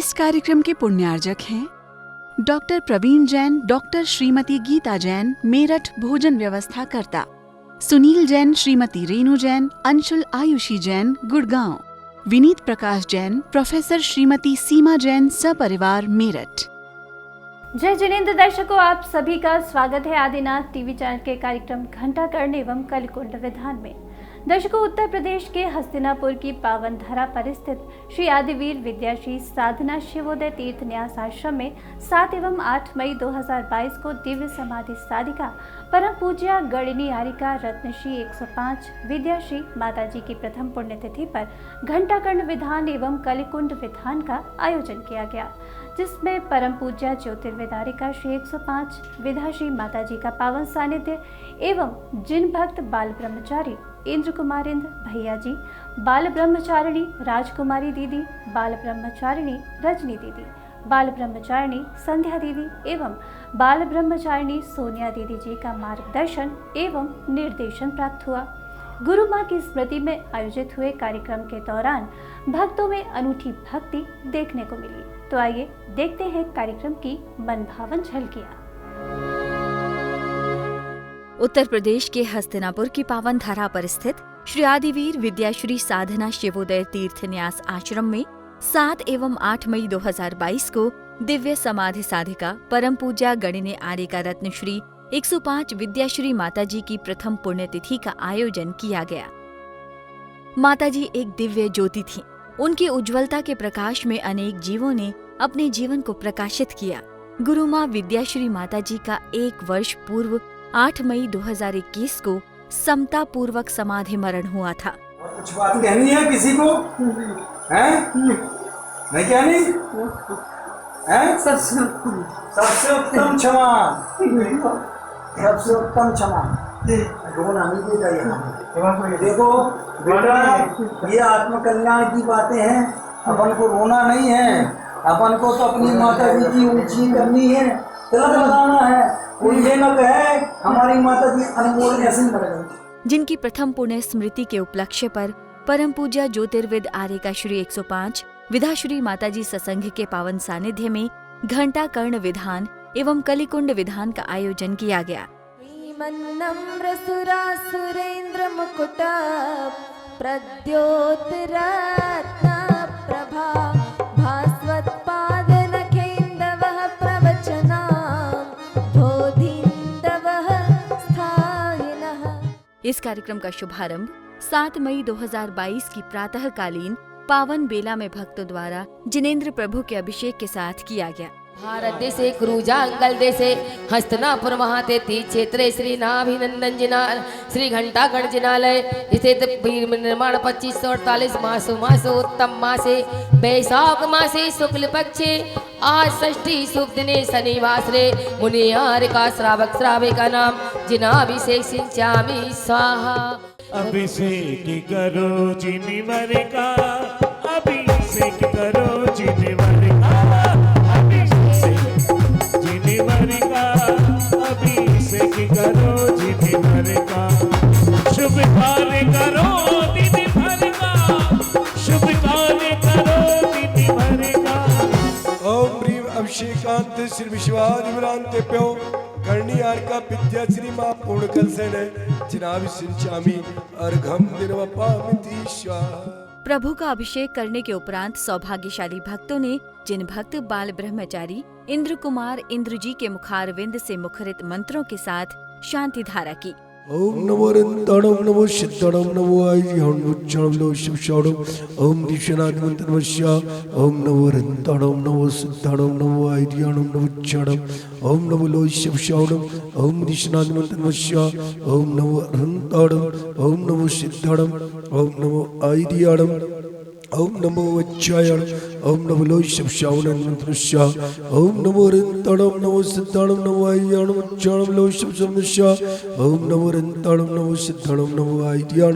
इस कार्यक्रम के पुण्यार्जक हैं डॉक्टर प्रवीण जैन, डॉक्टर श्रीमती गीता जैन, मेरठ भोजन व्यवस्था करता, सुनील जैन, श्रीमती रेणु जैन, अंशुल आयुषी जैन, गुड़गांव, विनीत प्रकाश जैन, प्रोफेसर श्रीमती सीमा जैन, सपरिवार मेरठ। जय जिनेंद्र दर्शकों, आप सभी का स्वागत है आदिनाथ टीवी चैनल के कार्यक्रम घंटाकर्ण एवं कलिकुंड विधान में। दर्शकों, उत्तर प्रदेश के हस्तिनापुर की पावन धरा पर स्थित श्री आदिवीर विद्याश्री साधना शिवोदय तीर्थ न्यास आश्रम में 7 एवं 8 मई 2022 को दिव्य समाधि साधिका परम पूज्या गणिनी आरिका रत्नश्री 105 विद्याश्री माताजी की प्रथम पुण्यतिथि पर घंटाकर्ण विधान एवं कलिकुंड विधान का आयोजन किया गया, जिसमें परम पूज्या ज्योतिर्विदारिका श्री 105 विद्याश्री माताजी का पावन सानिध्य एवं जिन भक्त बाल ब्रह्मचारी इंद्र कुमारेंद्र भैया जी, बाल ब्रह्मचारिणी राजकुमारी दीदी, बाल ब्रह्मचारिणी रजनी दीदी, बाल ब्रह्मचारिणी संध्या दीदी एवं बाल ब्रह्मचारिणी सोनिया दीदी जी का मार्गदर्शन एवं निर्देशन प्राप्त हुआ। गुरु माँ की स्मृति में आयोजित हुए कार्यक्रम के दौरान भक्तों में अनूठी भक्ति देखने को मिली। तो आइए देखते हैं कार्यक्रम की मनभावन झलकियां। उत्तर प्रदेश के हस्तिनापुर की पावन धरा पर स्थित श्री आदिवीर विद्याश्री साधना शिवोदय तीर्थ न्यास आश्रम में 7 एवं 8 मई 2022 को दिव्य समाधि साधिका परम पूज्या गणिनी आरिका रत्न श्री 105 विद्याश्री माताजी की प्रथम पुण्यतिथि का आयोजन किया गया। माताजी एक दिव्य ज्योति थीं। उनकी उज्ज्वलता के प्रकाश में अनेक जीवों ने अपने जीवन को प्रकाशित किया। गुरु माँ विद्याश्री माताजी का 1 वर्ष पूर्व 8 मई 2021 को समता पूर्वक समाधि मरण हुआ था। कुछ बात कहनी है किसी को? हैं? नहीं कहनी? हैं? सबसे उत्तम क्षमा, सबसे उत्तम क्षमा। रोना नहीं देगा यहाँ। देखो बेटा, ये आत्मकल्याण की बातें हैं। अपन को रोना नहीं है, अपन को तो अपनी माता जी की ऊंची करनी है, तिलक लगाना है। ये न कहे हमारी माता जी अनमोल ऐसे ही मर गई। जिनकी प्रथम पुण्य स्मृति के उपलक्ष्य पर परम पूज्या ज्योतिर्विद आरिका श्री 105 विद्याश्री माताजी सत्संग के पावन सानिध्य में घंटाकर्ण विधान एवं कलिकुंड विधान का आयोजन किया गया। सुरेंद्र मुकुट प्रद्योतरत्न प्रभा भास्वत पाद नखेंदवः प्रवचना बोधिंदवः स्थायिनः। इस कार्यक्रम का शुभारंभ 7 मई 2022 की प्रातःकालीन पावन बेला में भक्तों द्वारा जिनेंद्र प्रभु के अभिषेक के साथ किया गया। भारत देशे क्रूजांगल देशे हस्तनापुर महाते क्षेत्रे श्री नाभिनंदन जिनाल श्री घंटाकर्ण जिनालय स्थित निर्माण 2548 मासो उत्तम मासे वैशाख मासे शुक्ल पक्षे आज षष्ठी शुभ दिने शनिवासरे मुनियार का श्रावक श्राविका नाम जिनाभिषेक सिंचामी स्वाहा। अभिषेक करो जिनिवर का, अभिषेक करो जिनिवर का, अभिषेक करो जिनिवर का, शुभ कार्य करो दिन भर का, शुभ कार्य करो दिन भर का। ओम ह्रीं अभिषेकांत श्री विश्वादिवरांते प्यो गणिनी आरिका विद्याश्री मां पूर्ण कलसेन जिनाभि सिंचामि अर्घम निर्वपामिति स्वाहा। प्रभु का अभिषेक करने के उपरांत सौभाग्यशाली भक्तों ने जिन भक्त बाल ब्रह्मचारी इंद्र कुमार इंद्र जी के मुखारविंद से मुखरित मंत्रों के साथ शांति धारा की। ओम नमो रंताणम नमो सिद्धाणम नमो आय्यम उच्चारणम नमो शिवशाणम ओम ऋषनाथ मंत्रवश्या ओम नमो रंताणम नमो सिद्धाणम नमो आय्यम नमो उच्चारणम ओम नमो लो शिवशाणम ओम ऋषनाथ मंत्रवश्या ओम नमो रंताणम ओम नमो सिद्धाणम ओम नमो आय्यम ओम नमो वज्रायण ओम नमो लो शिवशाणम मंत्रवश्या ओम नमो रंताणम नमो सिद्धाणम नमो आय्यम उच्चारणम लो शिवशाणम ओम नमो रंताणम नमो सिद्धाणम नमो आय्यम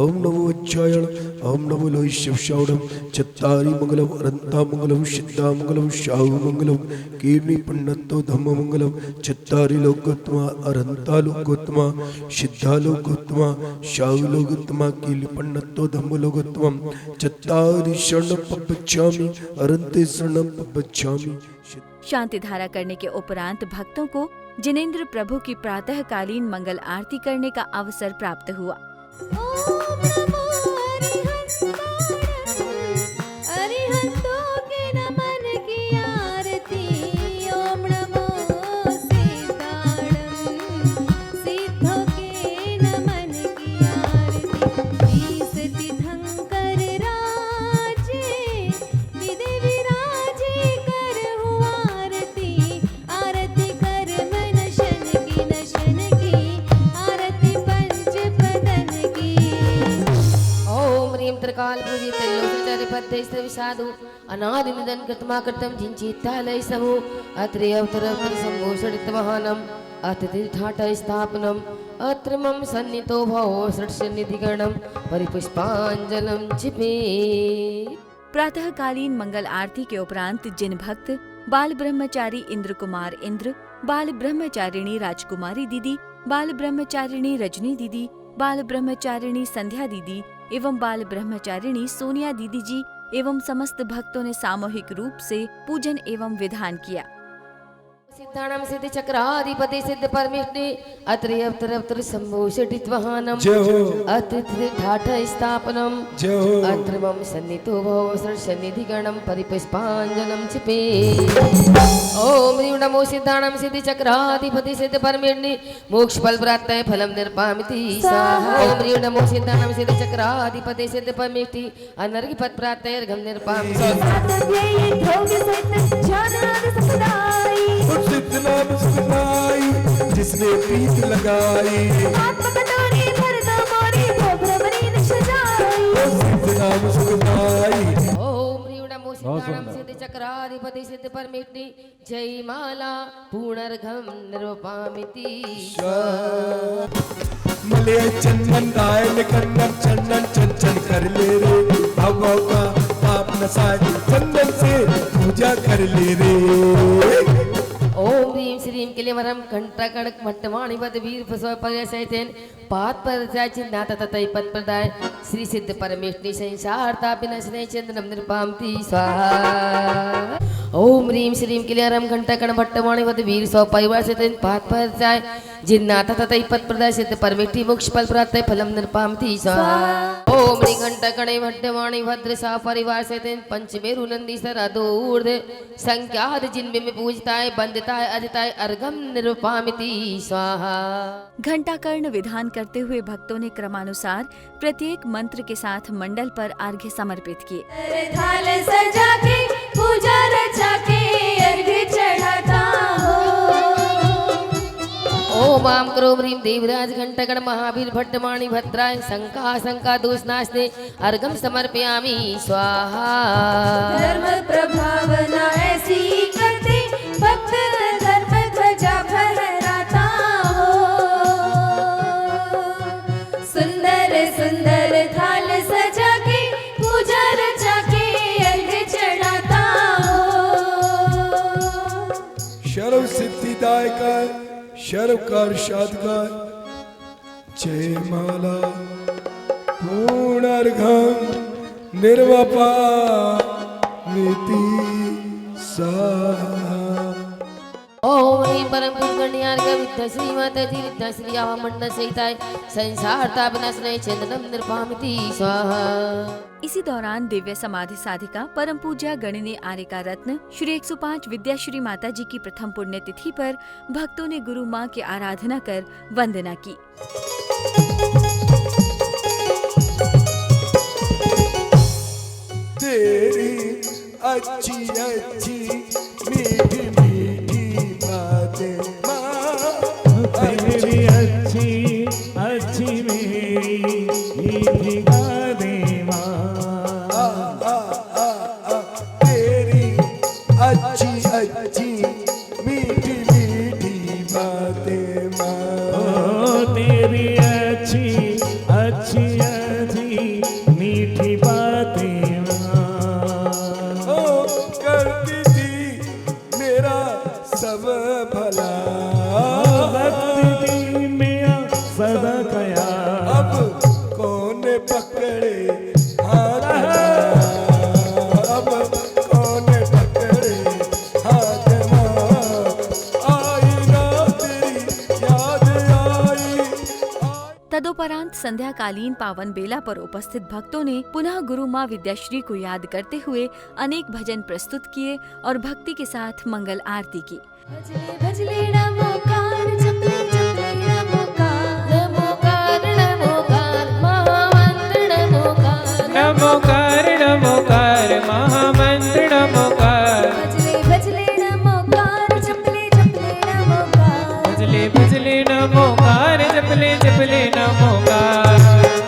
ओम नमो वज्रायण ओम नमो लोई शिव शौडम चत्तारी मंगलम अनंता मंगलम सिद्धा मंगलम शाहु मंगलम कीर्णि पन्नतो धम्म मंगलम चत्तारी लोकोत्तमा अनंता लोकोत्तमा सिद्धा लोकोत्तमा शाहु लोकोत्तमा कीर्णि पन्नतो धम्म लोकोत्तमम चत्तारी शरणम पपच्चामि अरंते शरणम पपच्चामि। शांति धारा करने के उपरांत भक्तों को जिनेंद्र प्रभु की प्रातःकालीन मंगल आरती करने का अवसर प्राप्त हुआ। ओम नमो अरिहंतों के नमन की आरती। ओम नमो सिद्धाणम सिद्धों के नमन की आरती। ईस तीर्थंकर राजे विदे विराजे कर हुआ आरती। आरती कर मन शन की आरती पंच प्रदन की। ओम ह्रीं त्रिकाल पूजित लोचन पद्य विषादु अनादि निधन कृतमा कृतम जिंचित्तालय समो अत्रि अवतर संभूषणित महानम अतिथि ठाट स्थापनम अत्र मम सन्नितो भवो सृष्टिनिधिगणम परिपुष्पांजलम छिपे। प्रातःकालीन मंगल आरती के उपरांत जिन भक्त बाल ब्रह्मचारी इंद्र कुमार इंद्र, बाल ब्रह्मचारिणी राजकुमारी दीदी, बाल ब्रह्मचारिणी रजनी दीदी, बाल ब्रह्मचारिणी संध्या दीदी एवं बाल ब्रह्मचारिणी सोनिया दीदी जी एवं समस्त भक्तों ने सामूहिक रूप से पूजन एवं विधान किया। सिद्धाणम सिद्धि चक्राधिपति सिद्ध परमेष्टि अत्रि अवतर अवतर संभूषित वाहनम जय हो अतिथि ठाठ स्थापनम जय हो अत्र मम सन्नितो भव सृष्टिनिधिगणम परिपुष्पांजलम छिपे। ओम ह्रीं नमो सिद्धाणम सिद्धि चक्राधिपति सिद्ध परमेष्टि मोक्ष फल प्राप्तये फलम निर्पामिति स्वाहा। ओम ह्रीं नमो सिद्धाणम सिद्धि चक्राधिपति सिद्ध परमेष्टि अनर्घ पद प्राप्तये अर्घम निर्पामिति। सिद्ध नाम सुनाई जिसने प्रीत लगाई। सिद्ध नाम सुनाई। ओम ह्रीं नमो सिद्धाणम सिद्धि चक्राधिपति सिद्ध परमेष्टि जय माला पूर्णर्घम निर्वपामिति। मले चंदन गाय कन्नन चंदन चंचन कर ले रे भव का पाप नसाय चंदन से पूजा कर ले रे। ओम ह्रीं श्रीं क्लीमरम कंठा कणक मट्टवाणी पद वीर फसव पर्यसैतेन पात पर चिन्नात ततै पद प्रदाय श्री सिद्ध परमेष्टि संसार तापिनसने चंद्रम निर्पामति स्वाहा। ओम ह्रीं श्रीं क्लीमरम कंठा कण मट्टवाणी पद वीर सौ परिवारसैतेन पात पर जिन्नात ततै पद प्रदाय सिद्ध परमेष्टि मोक्ष फल प्राप्त फलम निर्पामति स्वाहा। ओम ह्रीं घंटा कणे मट्टवाणी भद्र सा परिवार सैतेन पंचमेरु नंदी सरादो ऊर्ध संख्याद जिनमें में पूजताय बंदताय अजताय अर्घम निर्पामिति स्वाहा। घंटाकर्ण विधान करते हुए भक्तों ने क्रमानुसार प्रत्येक मंत्र के साथ मंडल पर अर्घ्य समर्पित किए। थाल सजा के पूजा रचा के अर्घ्य चढ़ाता हो। ओम आम क्रोम ह्रीं देवराज घंटागण महावीर भट्टमाणी भद्राय शंका दोषनाशने अर्घम समर्पयामि स्वाहा। धर्म प्रभावना ऐसी करते भक्त धर्म ध्वजा फहराता हो। सुंदर सुंदर थाल सजा के पूजा रचा के अर्घ्य चढ़ाता हो। शर्व सिद्धिदायक शर्वकार शादगार जय माला पूर्णर्घम निर्वपा नीति साहा। ओम ह्रीं परम पुष्करण्यार्घ विद्या श्री माता जी विद्या श्री आवा मंडल सहिताय संसार तापनासने चंदनम निर्पामिति स्वाहा। इसी दौरान दिव्य समाधि साधिका परम पूज्या गणिनी आर्यका रत्न श्री 105 विद्याश्री माता जी की प्रथम पुण्यतिथि पर भक्तों ने गुरु माँ की आराधना कर वंदना की। तेरी अच्छी अच्छी मीठी मीठी बातें माँ तेरी अच्छी अच्छी मेरी मीठी गाने माँ। तेरी अच्छी अच्छी मीठी मीठी बातें माँ। ओ तेरी अच्छी अच्छी अच्छी मीठी भला भक्ति में सदा कया अब कौन पकड़े हाथ अब कौन पकड़े हाथ आई ना तेरी याद आई। तदोपरांत संध्याकालीन पावन बेला पर उपस्थित भक्तों ने पुनः गुरु माँ विद्याश्री को याद करते हुए अनेक भजन प्रस्तुत किए और भक्ति के साथ मंगल आरती की। भजले भजले नमोकार जपले जपले नमोकार नमोकार नमोकार महामंत्र नमोकार नमोकार नमोकार महामंत्र नमोकार भजले भजले नमोकार जपले जपले नमोकार भजले भजले नमोकार जपले जपले नमोकार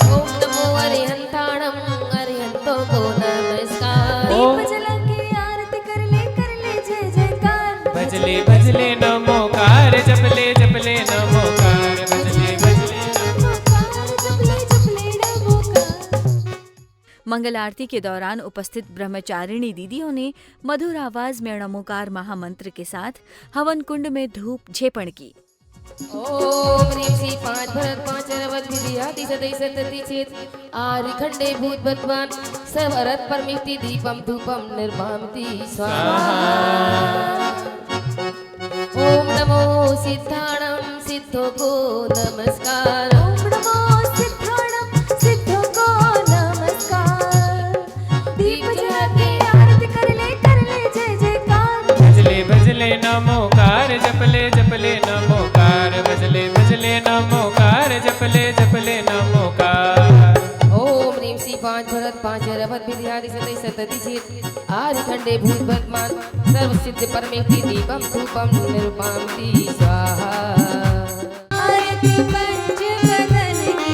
ओम नमो अरिहंताणम अरिहंतो को नमस्कार दीप जला के आरती कर ले जय जयकार भजले भजले नमोकार जपले जपले नमोकार भजले भजले नमोकार जपले जपले नमोकार। मंगल आरती के दौरान उपस्थित ब्रह्मचारिणी दीदियों ने मधुर आवाज में नमोकार महामंत्र के साथ हवन कुंड में धूप झेपण की। ओम ह्रीं श्री पांच भरत पांच अरवत विधियाति सदै सतति चेत आरि खंडे भूत भगवान सर्वरत परमिष्टि दीपम धूपम निर्मामति स्वाहा। ओम नमो सिद्धाणम सिद्धो को नमस्कार ओम नमो सिद्धाणम सिद्धो को नमस्कार दीप जला के आरती कर ले जय जयकार भजले भजले नमोकार जपले जपले नमोकार भजले भजले नमोकार जपले जपले नमोकार ओम ह्रीं श्री पांच भरत पांच अरवत विधियाति सदै सतति चेत आरि खंडे भूत भगवान सर्व सिद्ध परमेष्टि दीपम धूपम निर्मामति स्वाहा। आरती पंच बदन की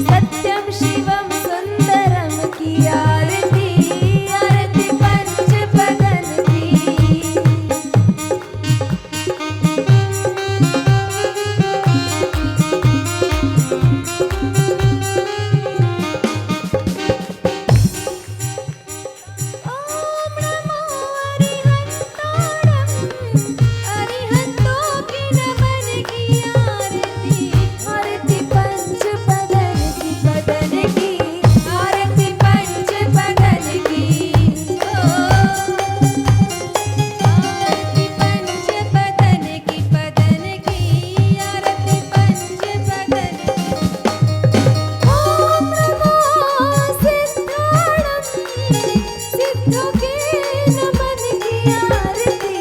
सत्यम शिवम सुंदरम की आरती आरती पंच बदन की ओम नमो अरिहंताणम अरिहंतो की नमन की आरती आरती पंच बदन की आरती पंच बदन की आरती पंच बदन की आरती पंच बदन की। ओम नमो सिद्धाणम सिद्धो के नमन की आरती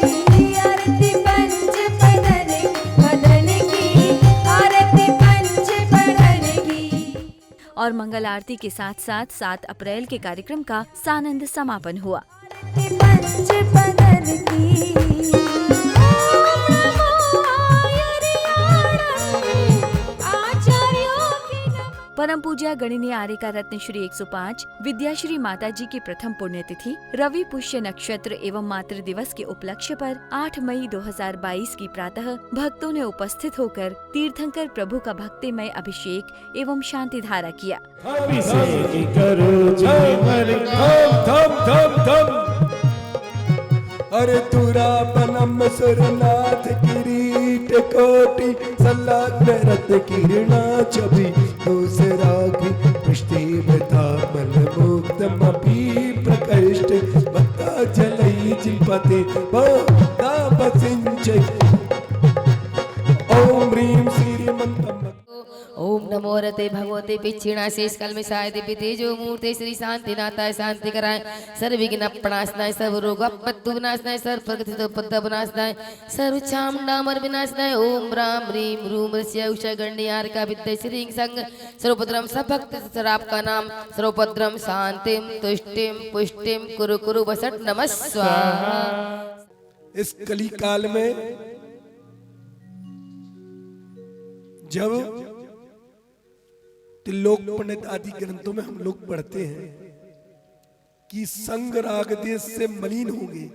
आरती पंच बदन की आरती पंच बदन की। और मंगल आरती के साथ साथ 7 अप्रैल के कार्यक्रम का सानंद समापन हुआ। आरती पंच बदन की। ओम नमो आयर्याणम आचार्यों की नमः। परम पूज्य गणिनी आर्यका रत्न श्री 105 विद्याश्री माता जी की प्रथम पुण्यतिथि रवि पुष्य नक्षत्र एवं मातृ दिवस के उपलक्ष्य पर 8 मई 2022 की प्रातः भक्तों ने उपस्थित होकर तीर्थंकर प्रभु का भक्तिमय अभिषेक एवं शांति धारा किया। अभिषेक करो जिन्हें मर थम थम थम अरे तुरा पनम सुरनाथ किरीट कोटि संलग्न रत्न किरणा छवि दूसरा की पृष्ठे बता मन मुक्तमपि प्रकृष्ट बता जलई जिपते बता बसिंचै ओम ह्रीं श्रीमन्तम। ओम नमो रते भगवते पिछिणा शेष कल में शायद तेजो मूर्ति श्री शांति नाथाय शांति कराए सर्व विघ्न प्रणाशनाय सर्व रोग आपत्तु विनाशनाय सर्व प्रगति उपद्रव विनाशनाय सर्व चामुंडामर विनाशनाय ओम राम ह्रीं रूम ऋष्य उषा गण्डियार का विद्या श्री संग सर्वभद्रम सभक्त सराप का नाम सर्वभद्रम शांतिम तुष्टिम पुष्टिम कुरु कुरु वसट नमः स्वाहा। इस कली काल में जब त्रिलोक पंडित आदि ग्रंथों में हम लोग पढ़ते हैं कि संग राग देश से मलिन होंगे,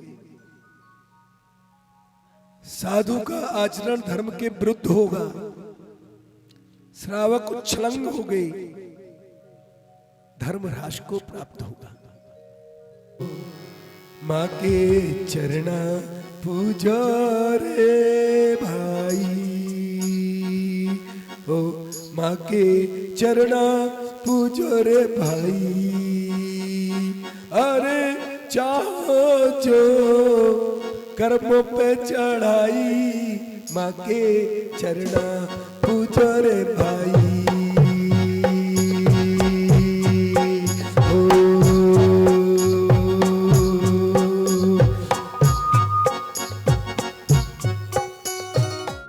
साधु का आचरण धर्म के विरुद्ध होगा, श्रावक उच्छलंग हो गए, धर्म ह्रास को प्राप्त होगा। माँ के चरणा पूजो रे भाई, ओ माँ के चरणा पूजो रे भाई। अरे चाहो जो कर्मों पे चढ़ाई, माँ के चरणा पूजो रे भाई।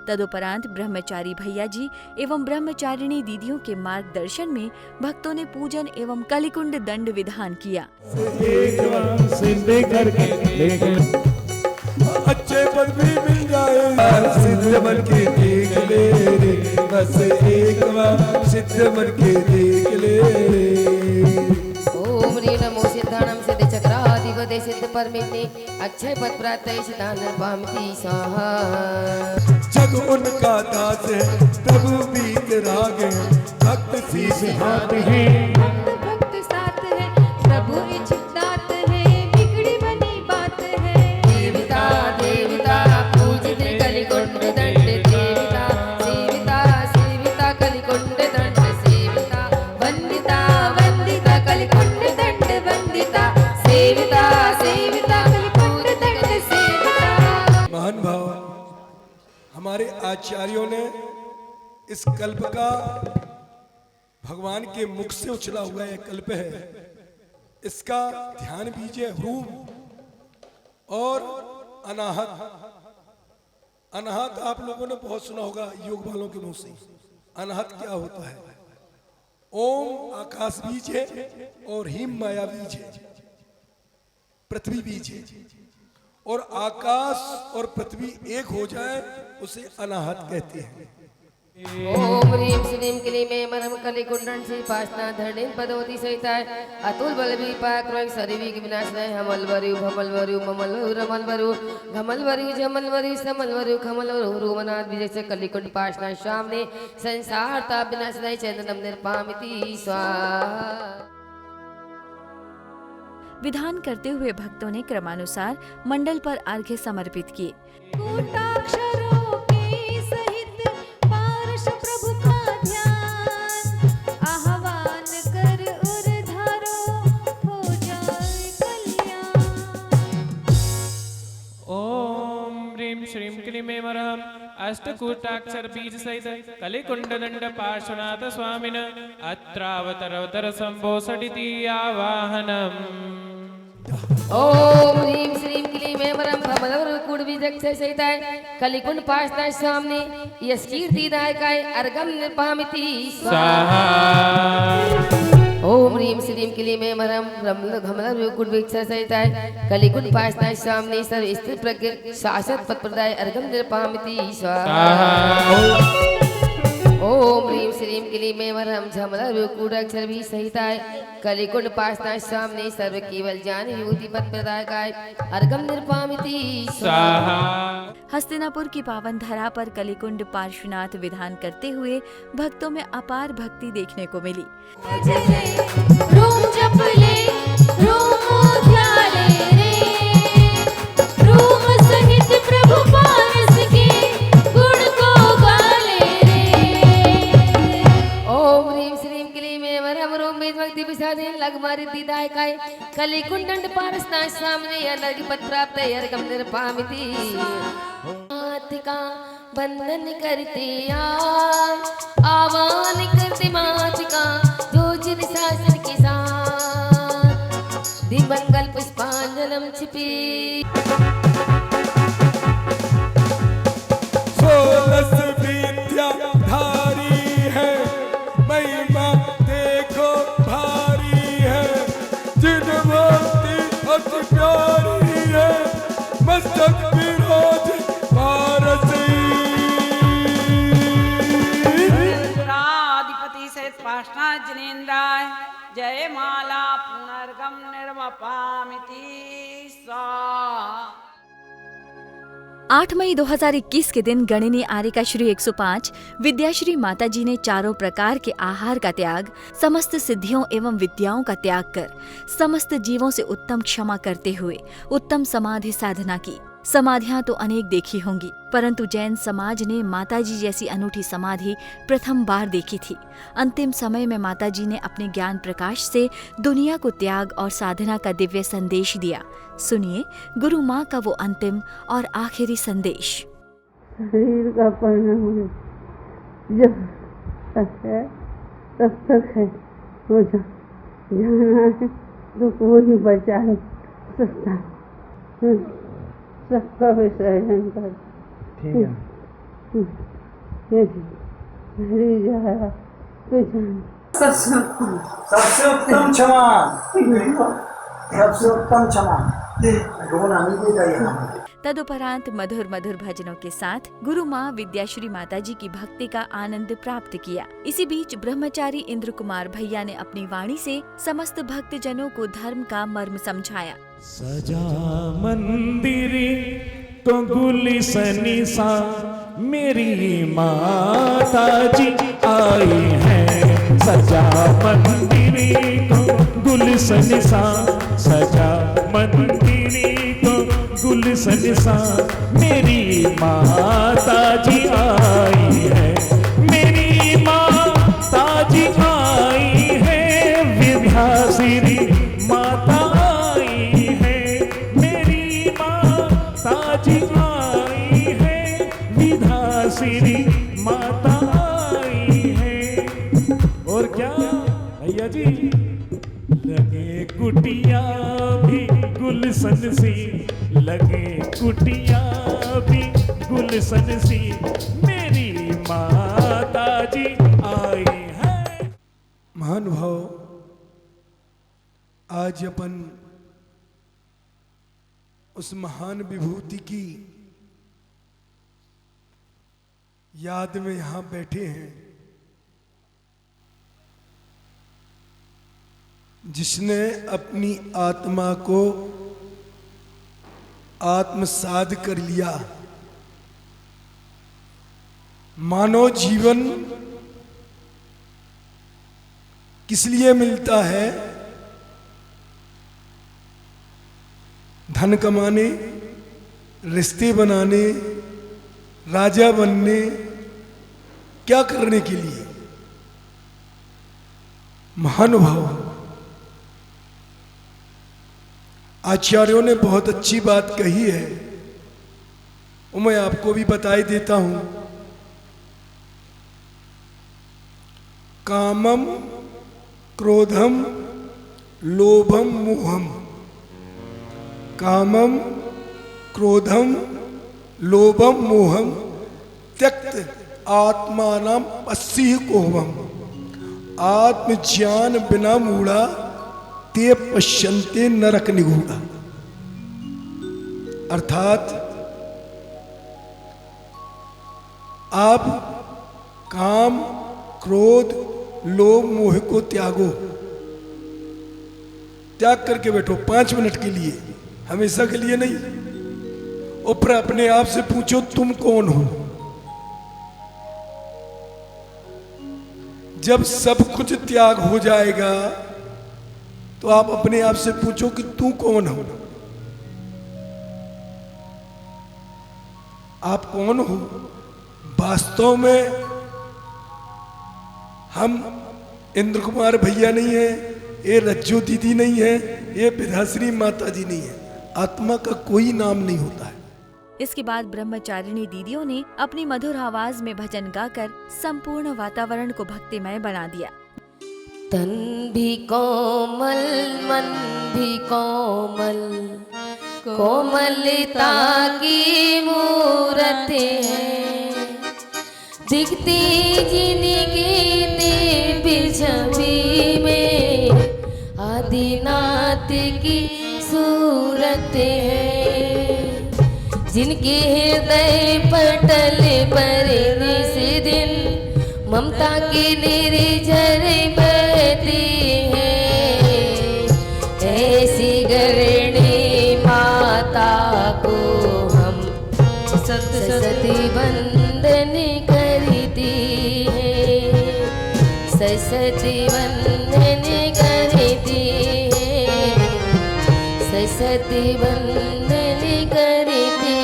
तदुपरांत ब्रह्मचारी भैया जी एवं ब्रह्मचारिणी दीदियों के मार्गदर्शन में भक्तों ने पूजन एवं कलिकुंड दंड विधान किया। एक बार सिद्धि करके लेकर अच्छे पद भी मिल जाए, सिद्ध बन के देख ले रे, बस एक बार सिद्ध बन के देख ले रे। ओम ह्रीं नमो सिद्धाणं सिद्ध चक्राधिपते सिद्ध परमेत्ने अक्षय पद प्राप्त सिद्धान पामिति स्वाहा। जग उनका दास है, प्रभु बीत राग है, भक्त शीश हाथ है। भक्त साथ है, प्रभु इच्छितात है, बिगड़ी बनी बात है। देवता देवता पूजित कलिकुंड दंड, देवता सेविता सेविता कलिकुंड दंड सेविता, वंदिता वंदिता कलिकुंड दंड वंदिता, सेविता सेविता कलिकुंड दंड सेविता। महान भाव हमारे आचार्यों ने इस कल्प का भगवान के मुख से उछला हुआ यह कल्प है, इसका ध्यान कीजिए। ह्रूम और अनाहत। अनाहत आप लोगों ने बहुत सुना होगा योग वालों के मुंह से। अनाहत क्या होता है? ओम आकाश बीज है और हिम माया बीज है, पृथ्वी बीज है। और आकाश और पृथ्वी एक हो जाए उसे अनाहत कहते हैं। ओम ह्रीं श्रीं क्लीं मरम कलिकुंडन से पासना धरणेन पदवती सहिताय, अतुल बल विपाक रोग शरीर विनाशनाय, हमल वरु भमल वरु ममल वरु रमल वरु घमल वरु जमल वरु समल वरु खमल वरु रूमनाथ विजय से कलिकुंड पासना सामने संसार ताप विनाशनाय चंदनम निर्पामिति स्वाहा। विधान करते हुए भक्तों ने क्रमानुसार मंडल पर अर्घ्य समर्पित किए। कूटाक्षरों के सहित पारश प्रभु का ध्यान, आह्वान कर उर धारो हो जाए कल्याण। ओम ह्रीं श्रीं क्लीं मरहम अष्टकूटाक्षर बीज सहित कलिकुंड दंड पार्श्वनाथ स्वामिन अत्रावतरवतर संभो सटिति आवाहनम्। ओम ह्रीं श्रीं क्लीं मरम भमलवर कुड़ विजय सहिताय, कलिकुंड पासना सामने यश कीर्तिदायकाय अर्घम निर्पामिति स्वाहा। ओम ह्रीं श्रीं क्लीं मरम भमलवर कुड़ विजय सहिताय, कलिकुंड पासना सामने सर्व स्त्री प्रज्ञ शाश्वत पद प्रदाय अर्घम निर्पामिति स्वाहा। ओम ह्रीं श्रीं क्लीं मरम झमलवर कुड़ाक्षर भी सहिताय, कलिकुंड पासना सामने सर्व केवल ज्ञान विभूति पद प्रदायकाय अर्घम निर्पामिति स्वाहा। हस्तिनापुर की पावन धरा पर कलिकुंड पार्श्वनाथ विधान करते हुए भक्तों में अपार भक्ति देखने को मिली। रोम जप ले, रोम ध्याले रे, रोम सहित प्रभु पारस के गुण को गाले रे। ओम ह्रीं श्रीं क्लीं मरम रोम वेद भक्ति विसाधे लगमारि दिदायकाय, कलिकुंड पारसना सामने अलग पद प्राप्त अर्घम निर्पामिति। हाथ का बंधन करते आह्वान करते माच का, जो जिन शासन के साथ दिमंगल पुष्पांजलम छिपी। सोलस विद्या धारी है, महिमा देखो भारी है, जिन भक्ति अति प्यारी है, मस्तक विराज पारसी। अधिपति से पासना जनेन्द्राय, जय माला पुनर्गम निर्वपामिति स्वाहा। 8 मई 2021 के दिन गणिनी आर्यिका श्री 105 विद्याश्री माताजी ने चारों प्रकार के आहार का त्याग, समस्त सिद्धियों एवं विद्याओं का त्याग कर समस्त जीवों से उत्तम क्षमा करते हुए उत्तम समाधि साधना की। समाधियां तो अनेक देखी होंगी, परंतु जैन समाज ने माताजी जैसी अनूठी समाधि प्रथम बार देखी थी। अंतिम समय में माताजी ने अपने ज्ञान प्रकाश से दुनिया को त्याग और साधना का दिव्य संदेश दिया। सुनिए गुरु माँ का वो अंतिम और आखिरी संदेश। शरीर का परिणाम जब तक है तब तक है, हो जाना है तो कोई बचा नहीं सकता। सबका विसर्जन कर, ठीक है। शरीर जा रहा तो जाना। सबसे उत्तम क्षमा, सबसे उत्तम क्षमा, रोना नहीं चाहिए। तदुपरांत मधुर मधुर भजनों के साथ गुरु माँ विद्याश्री माताजी की भक्ति का आनंद प्राप्त किया। इसी बीच ब्रह्मचारी इंद्र कुमार भैया ने अपनी वाणी से समस्त भक्तजनों को धर्म का मर्म समझाया। सजा मंदिर तो गुलशनी सा मेरी माता जी आई है। सजा मंदिर तो गुलशनी सा, सजा मंदिर तो गुलशन सा मेरी माता जी आई है। मेरी माता जी आई है, विद्याश्री माता आई है। मेरी माता जी आई है, विद्याश्री माता आई है। और क्या भैया जी, लगे कुटिया भी गुलशन सी, लगे कुटिया भी गुलशन सी मेरी माता जी आई है। महानुभाव, आज अपन उस महान विभूति की याद में यहां बैठे हैं जिसने अपनी आत्मा को आत्मसात कर लिया। मानव जीवन किस लिए मिलता है? धन कमाने, रिश्ते बनाने, राजा बनने, क्या करने के लिए? महानुभाव, आचार्यों ने बहुत अच्छी बात कही है, वो मैं आपको भी बताई देता हूं। कामम क्रोधम लोभम मोहम, कामम क्रोधम लोभम मोहम त्यक्त आत्मानाम अस्सी कोहम। आत्मज्ञान बिना मूढ़ा ते पश्यन्ते नरक निगूढ़ा। अर्थात आप काम, क्रोध, लोभ, मोह को त्यागो। त्याग करके बैठो 5 मिनट के लिए, हमेशा के लिए नहीं। और फिर अपने आप से पूछो तुम कौन हो। जब सब कुछ त्याग हो जाएगा तो आप अपने आप से पूछो कि तू कौन हो। आप कौन हो? वास्तव में हम इंद्र कुमार भैया नहीं है, ये रज्जू दीदी नहीं है, ये विद्याश्री माता जी नहीं है। आत्मा का कोई नाम नहीं होता है। इसके बाद ब्रह्मचारिणी दीदियों ने अपनी मधुर आवाज में भजन गाकर संपूर्ण वातावरण को भक्तिमय बना दिया। तन भी कोमल, मन भी कोमल, कोमलता की मूरत है। दिखती जिंदगी दिव्य छवि में आदिनाथ की सूरत है। जिनके हृदय पटल पर निस दिन ममता की निर्झर बहती है। ऐसी गरणी माता को हम सती वंदन करती है। सती वंदन करती है। सती वंदन करती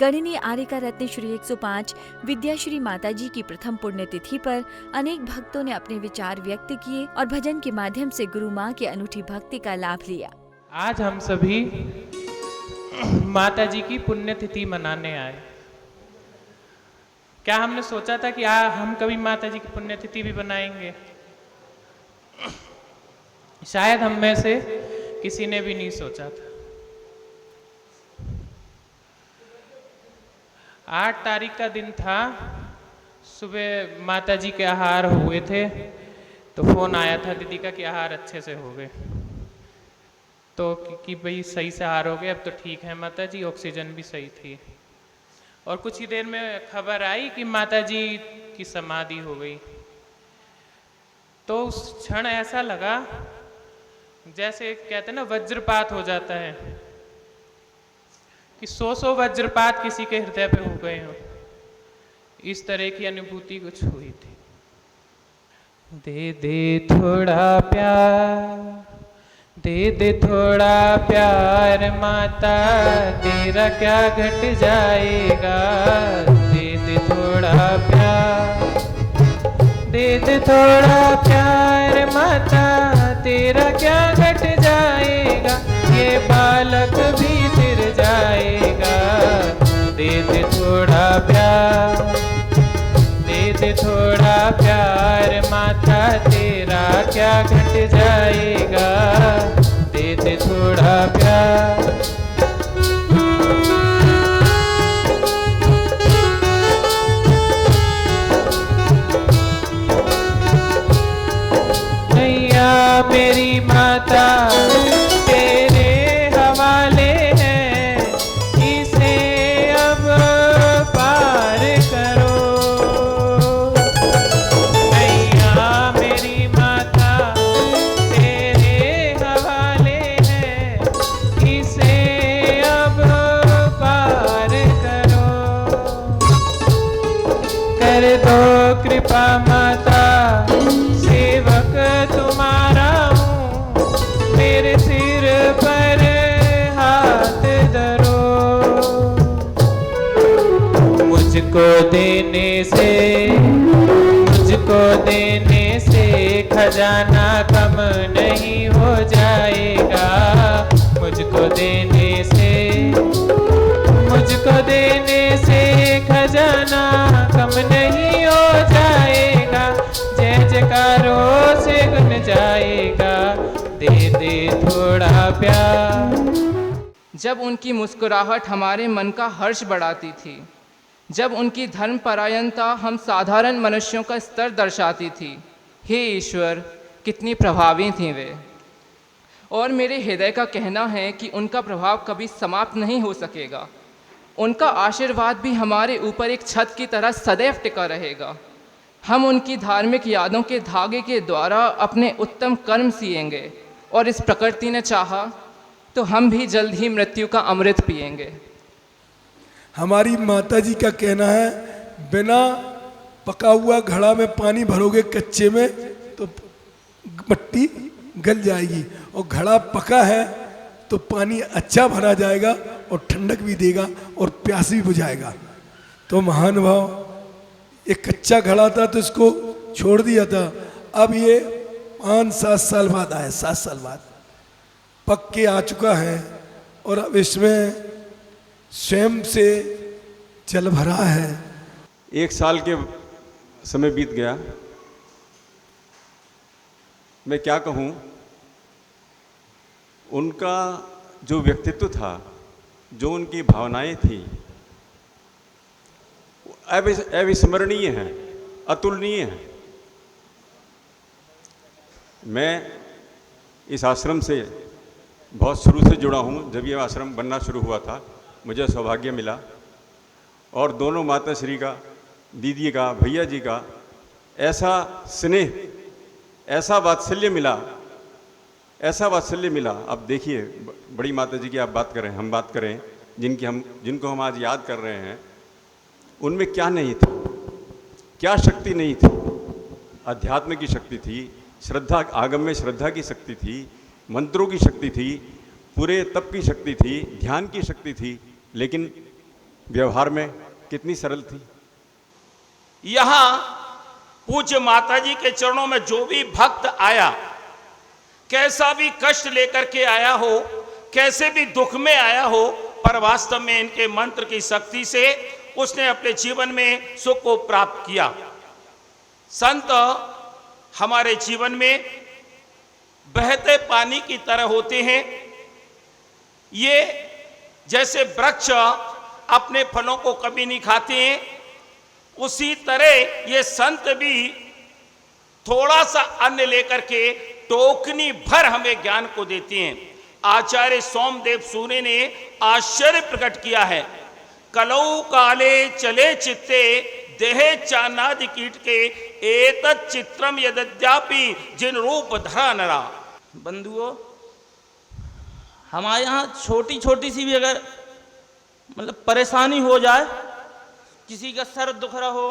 गणिनी आर्यका रत्न श्री 105 विद्याश्री माताजी की प्रथम पुण्यतिथि पर अनेक भक्तों ने अपने विचार व्यक्त किए और भजन के माध्यम से गुरु माँ की अनूठी भक्ति का लाभ लिया। आज हम सभी माता जी की पुण्यतिथि मनाने आए। क्या हमने सोचा था कि हम कभी माता जी की पुण्यतिथि भी बनाएंगे? शायद हम में से किसी ने भी नहीं सोचा था। 8 तारीख का दिन था, सुबह माता जी के आहार हुए थे तो फोन आया था दीदी का कि आहार अच्छे से हो गए। तो कि भाई सही से आहार हो गए, अब तो ठीक है माता जी, ऑक्सीजन भी सही थी। और कुछ ही देर में खबर आई कि माता जी की समाधि हो गई। तो उस क्षण ऐसा लगा जैसे कहते हैं ना वज्रपात हो जाता है, कि 100 वज्रपात किसी के हृदय पे हो गए हों। इस तरह की अनुभूति कुछ हुई थी। दे दे थोड़ा प्यार, दे दे थोड़ा प्यार माता, तेरा क्या घट जाएगा। दे दे थोड़ा प्यार, दे दे थोड़ा प्यार माता, तेरा क्या घट जाएगा। ये बालक भी फिर जाएगा। दे दे थोड़ा प्यार, दे दे थोड़ा प्यार माता, तेरा क्या घट जाएगा। दे दे थोड़ा प्यार। नैया मेरी माता तेरे हवाले है, इसे अब पार करो। नैया मेरी माता तेरे हवाले है, इसे अब पार करो। कर दो कृपा माता, सेवक तुम्हारा हूँ, मेरे सिर पर हाथ धरो। मुझको देने से खजाना कम नहीं हो जाएगा। मुझको देने से खजाना कम नहीं हो जाएगा। जय जयकारों से गुन जाएगा। दे दे थोड़ा प्यार। जब उनकी मुस्कुराहट हमारे मन का हर्ष बढ़ाती थी, जब उनकी धर्मपरायणता हम साधारण मनुष्यों का स्तर दर्शाती थी, हे ईश्वर कितनी प्रभावी थी वे। और मेरे हृदय का कहना है कि उनका प्रभाव कभी समाप्त नहीं हो सकेगा। उनका आशीर्वाद भी हमारे ऊपर एक छत की तरह सदैव टिका रहेगा। हम उनकी धार्मिक यादों के धागे के द्वारा अपने उत्तम कर्म सिएंगे और इस प्रकृति ने चाहा तो हम भी जल्द ही मृत्यु का अमृत पिएंगे। हमारी माता जी का कहना है, बिना पका हुआ घड़ा में पानी भरोगे कच्चे में तो मिट्टी गल जाएगी, और घड़ा पका है तो पानी अच्छा भरा जाएगा और ठंडक भी देगा और प्यास भी बुझाएगा। तो महानुभाव एक कच्चा घड़ा था तो इसको छोड़ दिया था, अब ये 5-7 साल बाद आया, 7 साल बाद पक के आ चुका है और अब इसमें स्वयं से जल भरा है। 1 साल के समय बीत गया। मैं क्या कहूँ, उनका जो व्यक्तित्व था, जो उनकी भावनाएं थी, अविस्मरणीय हैं, अतुलनीय हैं। मैं इस आश्रम से बहुत शुरू से जुड़ा हूँ। जब ये आश्रम बनना शुरू हुआ था मुझे सौभाग्य मिला, और दोनों माता श्री का, दीदी का, भैया जी का ऐसा स्नेह, ऐसा वात्सल्य मिला। अब देखिए, बड़ी माता जी की आप बात करें, हम बात करें, जिनको हम आज याद कर रहे हैं, उनमें क्या नहीं था, क्या शक्ति नहीं थी। अध्यात्म की शक्ति थी, श्रद्धा, आगम में श्रद्धा की शक्ति थी, मंत्रों की शक्ति थी, पूरे तप की शक्ति थी, ध्यान की शक्ति थी, लेकिन व्यवहार में कितनी सरल थी। यहाँ पूज्य माता जी के चरणों में जो भी भक्त आया, कैसा भी कष्ट लेकर के आया हो, कैसे भी दुख में आया हो, पर वास्तव में इनके मंत्र की शक्ति से उसने अपने जीवन में सुख को प्राप्त किया। संत हमारे जीवन में बहते पानी की तरह होते हैं। ये जैसे वृक्ष अपने फलों को कभी नहीं खाते हैं, उसी तरह ये संत भी थोड़ा सा अन्न लेकर के टोकनी भर हमें ज्ञान को देते हैं। आचार्य सोमदेव सूर्य ने आश्चर्य प्रकट किया है। कलौ काले चले चित्ते देहे चानादि कीट के एतत् चित्रम यद्यपि जिन रूप धरा नरा। बंधुओं, हमारे यहाँ छोटी छोटी सी भी अगर मतलब परेशानी हो जाए, किसी का सर दुख रहा हो,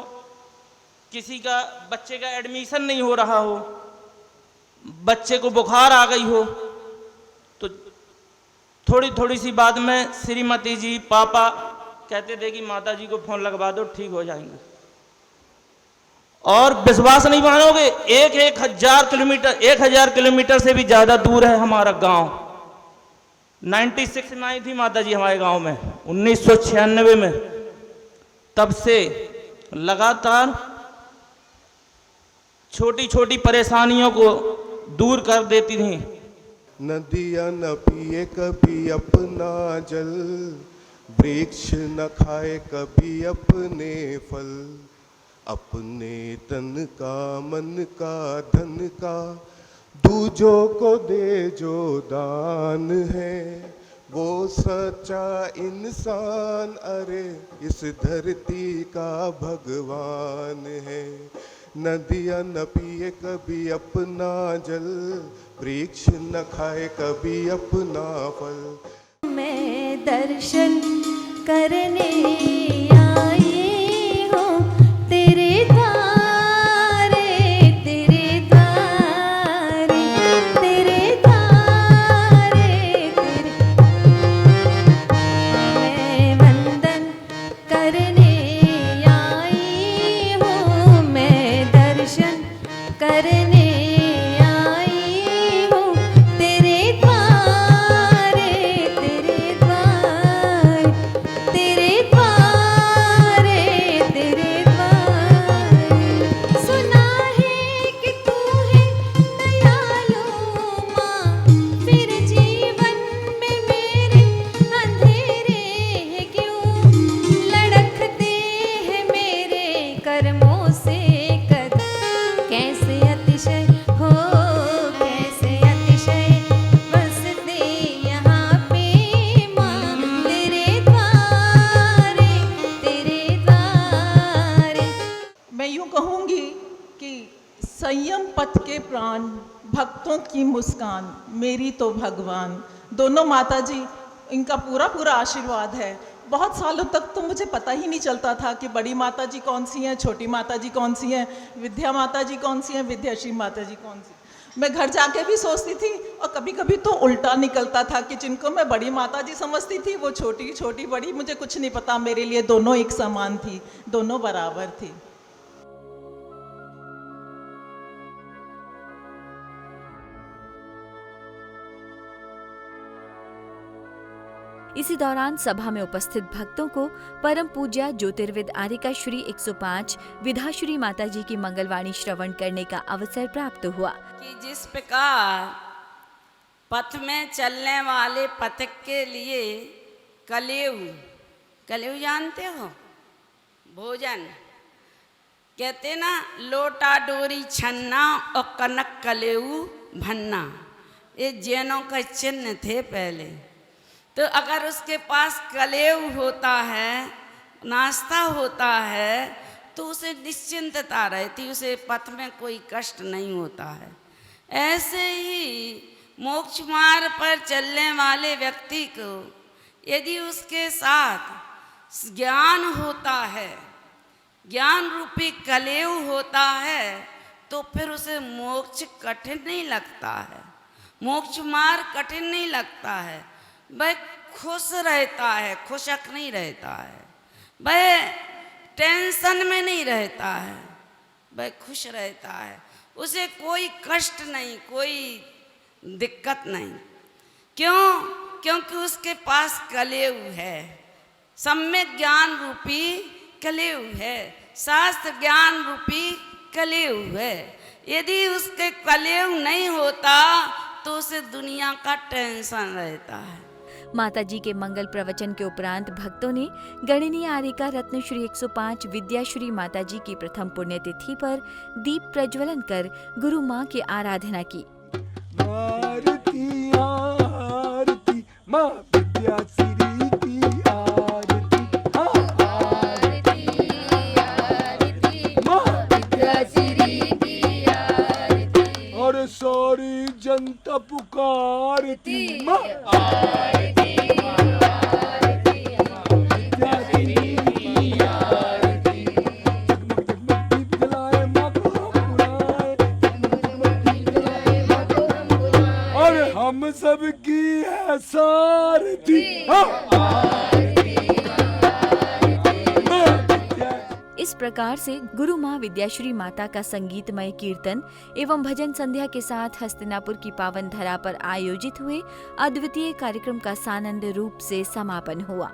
किसी का बच्चे का एडमिशन नहीं हो रहा हो, बच्चे को बुखार आ गई हो, तो थोड़ी थोड़ी सी बात में श्रीमती जी पापा कहते थे कि माता जी को फोन लगवा दो, ठीक हो जाएंगे। और विश्वास नहीं मानोगे, 1000 किलोमीटर से भी ज्यादा दूर है हमारा गांव। 96 में आई थी माता जी हमारे गांव में, 1996 में। तब से लगातार छोटी छोटी परेशानियों को दूर कर देती थी। नदियाँ न पिए कभी अपना जल, वृक्ष न खाए कभी अपने फल, अपने तन का मन का धन का दूजों को दे जो दान है, वो सच्चा इंसान अरे इस धरती का भगवान है। नदियाँ न पिए कभी अपना जल, वृक्ष न खाए कभी अपना फल। मैं दर्शन करने आई हूँ तेरे द्वारे, तेरे द्वारे, तेरे द्वारे, मैं वंदन करने आई हूँ, मैं दर्शन करने आई हूँ तेरे द्वारे, तेरे द्वारे, तेरे द्वारे, तेरे द्वारे। सुना है कि तू है दयालु माँ, फिर जीवन में मेरे अंधेरे है क्यों लड़खते हैं मेरे कर्मों से कद। कैसे अतिशय हो, कैसे अतिशय बसते यहाँ पे माँ, तेरे द्वारे, तेरे द्वारे। मैं यूँ कहूँगी कि संयम पथ के प्राण, भक्तों की मुस्कान, मेरी तो भगवान। दोनों माता जी, इनका पूरा पूरा आशीर्वाद है। बहुत सालों तक तो मुझे पता ही नहीं चलता था कि बड़ी माता जी कौन सी हैं, छोटी माता जी कौन सी हैं, विद्या माता जी कौन सी हैं, विद्याश्री माता जी कौन सी। मैं घर जाके भी सोचती थी, और कभी कभी तो उल्टा निकलता था कि जिनको मैं बड़ी माता जी समझती थी वो छोटी छोटी बड़ी, मुझे कुछ नहीं पता। मेरे लिए दोनों एक समान थी, दोनों बराबर थी। इसी दौरान सभा में उपस्थित भक्तों को परम पूज्य ज्योतिर्विद आर्यिका श्री 105 विधाश्री माता जी की मंगलवाणी श्रवण करने का अवसर प्राप्त हुआ। कि जिस प्रकार पथ में चलने वाले पथिक के लिए कलेऊ, कलेऊ जानते हो, भोजन कहते ना, लोटा डोरी छन्ना और कनक कलेऊ भन्ना, ये जैनों का चिन्ह थे पहले। तो अगर उसके पास कलेऊ होता है, नाश्ता होता है, तो उसे निश्चिंतता रहती, उसे पथ में कोई कष्ट नहीं होता है। ऐसे ही मोक्ष मार्ग पर चलने वाले व्यक्ति को यदि उसके साथ ज्ञान होता है, ज्ञान रूपी कलेऊ होता है, तो फिर उसे मोक्ष कठिन नहीं लगता है, मोक्ष मार्ग कठिन नहीं लगता है। वह खुश रहता है, खुशक नहीं रहता है। वह टेंशन में नहीं रहता है, वह खुश रहता है, उसे कोई कष्ट नहीं, कोई दिक्कत नहीं। क्यों? क्योंकि उसके पास कलेव है, सम्यक ज्ञान रूपी कलेव है, शास्त्र ज्ञान रूपी कलेव है। यदि उसके कलेव नहीं होता तो उसे दुनिया का टेंशन रहता है। माताजी के मंगल प्रवचन के उपरांत भक्तों ने गणिनी आरिका रत्न श्री 105 विद्याश्री माताजी की प्रथम पुण्यतिथि पर दीप प्रज्वलन कर गुरु माँ की आराधना की। आरती आरती माँ विद्याश्री की आरती, आरती माँ विद्याश्री की आरती, और सारी जनता पुकारती माँ आरती, आरती विद्याश्री की आरती। जगमग जगमग दीप जलाए माँ को हम बुलाए, जगमग दीप जलाए माँ को हम बुलाए, और हम सब की है सारथी इस प्रकार से गुरु माँ विद्याश्री माता का संगीतमय कीर्तन एवं भजन संध्या के साथ हस्तिनापुर की पावन धरा पर आयोजित हुए अद्वितीय कार्यक्रम का सानंद रूप से समापन हुआ।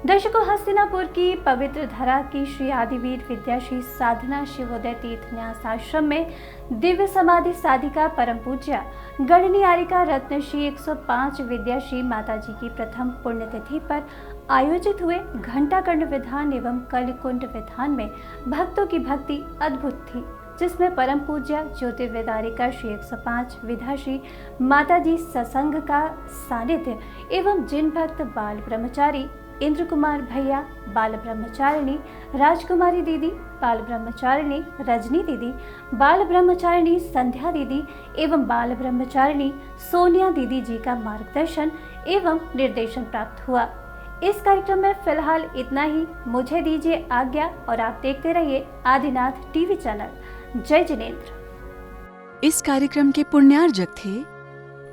दर्शकों, हस्तिनापुर की पवित्र धरा की श्री आदिवीर विद्याश्री साधना शिवोदय तीर्थ न्यास आश्रम में दिव्य समाधि साधिका परम पूज्य गणनी आरिका रत्न श्री 105 विद्याश्री माताजी की प्रथम पुण्यतिथि पर आयोजित हुए घंटाकर्ण विधान एवं कलिकुंड विधान में भक्तों की भक्ति अद्भुत थी, जिसमें परम पूज्य ज्योतिर्वेदारिका श्री 105 विद्याश्री माताजी सत्संग का सानिध्य एवं जिन भक्त बाल ब्रह्मचारी इंद्र कुमार भैया, बाल ब्रह्मचारिणी राजकुमारी दीदी, बाल ब्रह्मचारिणी रजनी दीदी, बाल ब्रह्मचारिणी संध्या दीदी एवं बाल ब्रह्मचारिणी सोनिया दीदी जी का मार्गदर्शन एवं निर्देशन प्राप्त हुआ। इस कार्यक्रम में फिलहाल इतना ही। मुझे दीजिए आज्ञा और आप देखते रहिए आदिनाथ टीवी चैनल। जय जिनेंद्र। इस कार्यक्रम के पुण्यार्जक थे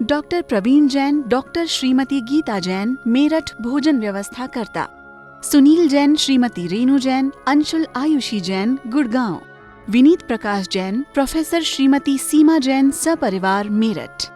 डॉक्टर प्रवीण जैन, डॉक्टर श्रीमती गीता जैन, मेरठ भोजन व्यवस्था करता, सुनील जैन, श्रीमती रेणु जैन, अंशुल आयुषी जैन, गुड़गांव, विनीत प्रकाश जैन, प्रोफेसर श्रीमती सीमा जैन, सपरिवार मेरठ।